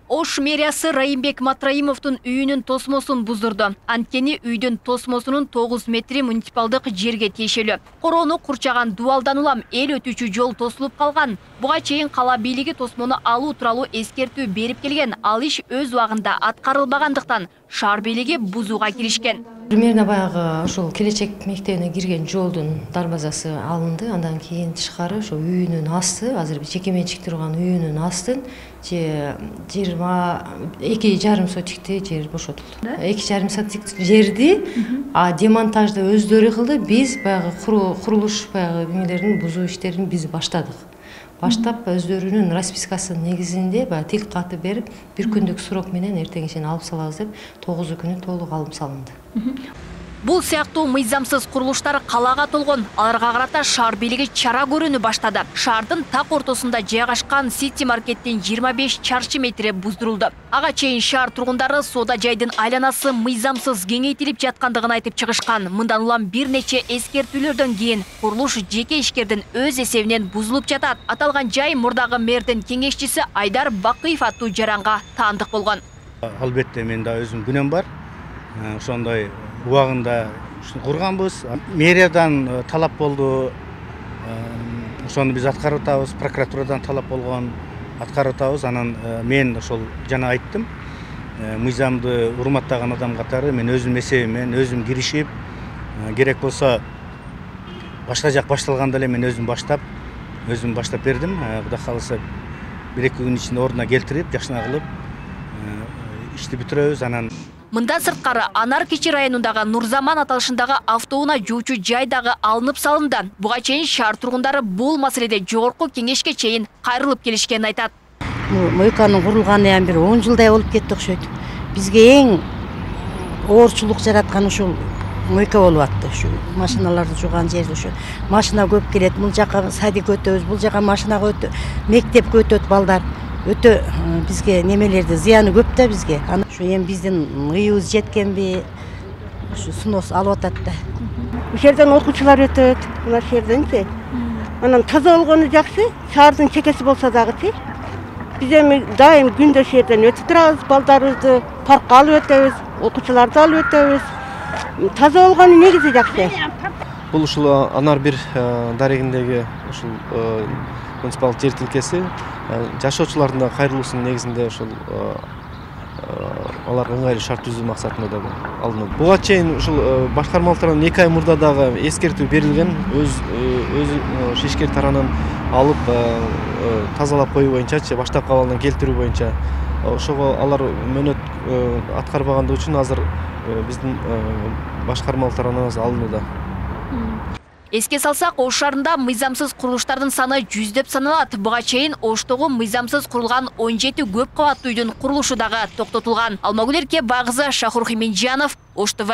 Ош мэриясы Райымбек Матраимовдун үйүнүн тосмосун буздурду. Анткени үйдүн тосмосунун 9 метри муниципалдык жерге тиешелүү. Короону курчаган дубалдан улам эл өтүүчү жол тосулуп калган. Буга чейин кала бийлиги тосмону алуу тууралуу эскертүү берип келген. Ал иш өз убагында аткарылбагандыктан шаар бийлиги бузууга киришкен. Примерно баягы ошол келечек мектебине кирген жолдун дарбазасы алынды. Андан кийин тышкары ошо үйүнүн асты, азыр жеке менчик турган үйүнүн астын 22,5 сотикти жер бошотулду. 2,5 сотик жерди демонтажды өздөрү кылды. Биз баягы курулуш баягы эмелердин бузуу иштерин биз баштадык. Баштап өздөрүнүн распискасынын негизинде тил каты берип, бир күндүк срок менен эртең кечен алып салабыз деп 9 күнү толук алып салынды. Бул сыяктуу мыйзамсыз курулуштар калаага толгон. Аларга карата шаар бийлиги чара көрүүнү баштады. Шаардын так ортосунда жайгашкан Сити маркеттин 25 чарчы метри буздурулду. Ага чейин шаар тургундары соода жайдын айланасы мыйзамсыз кеңейтилип жаткандыгын айтып чыгышкан. Мындан улам бир нече эскертүүлөрдөн кийин курулуш жеке ишкердин өз эсебинен бузулуп жатат. Аталган жай мурдагы мэрдин кеңешчиси Айдар Бакыев аттуу жаранга таандык болгон. Албетте менде өзүм күнөөм бар. Ошондой убагында курганбыз. Мэриядан талап болду. Ошону биз аткарып атабыз. Прокуратурадан талап болгон аткарып атабыз. Анан мен ошол жана айттым. Мыйзамды урматтаган адам катары мен өзүм эсебимен өзүм киришип, керек болсо башка жак башталганда эле мен өзүм баштап бердим. Кудай кааласа 1-2 күн ичинде ордуна келтирип, жакшына кылып ишти бүтүрөбүз. Анан мындан сырткары Анар Кичи районундагы Нурзаман аталышындагы автоунаа жуучу жай дагы алынып салынды. Буга чейин шаар тургундары бул маселеде жогорку кеңешке чейин кайрылып келишкенин айтат. Мойканын курулганына бир 10 жылдай болуп кетти окшойт. Бизге эң оорчулук жараткан ушул мойка болуп атты. Ушу машиналарды жууган жерде ушу машина көп келет. Бул жака садик өтөбүз, бул жака машинага өтө, мектепке өтөт балдар. Өтө бизге немелерди зыяны көп да бизге. Аны ушу эми биздин ыйыбыз жеткенби, ушу сунос алып атат да. Ушул жерден окуучулар өтөт, мына жерденчи. Анан таза болгону жакшы, шаардын чекеси болсо дагычы. Биз эми дайым күндө ушул жерден өтүп турабыз, балдарыбызды паркка алып өтөбүз, окуучуларды алып өтөбүз. Таза болгону негизи жакшы. Бул ушул Анар бир дарегиндеги ушул муниципалдык жер тилкеси жашоочулардын кайрылуусунун негизинде ушул аларга ыңгайлуу шарт түзүү максатында да алынат. Буга чейин ушул башкармалык тарабынан 2 ай мурда дагы эскертүү берилген, өз ишкер тарабынан алып тазалап коюу боюнча, баштапкы абалына келтирүү боюнча. Ошого алар мөөнөт аткарбагандыгы үчүн азыр биздин башкармалык тарабынан алынууда. Эске салсак, Ош шаарында мыйзамсыз курулуштардын саны 100 саналат. Буга чейин Оштогу мыйзамсыз курулган 17 көп кабаттуу үйдүн курулушу дагы токтотулган. Алмагүл Эрке, Багызы, Шахур Хименжанов, Ош ТВ.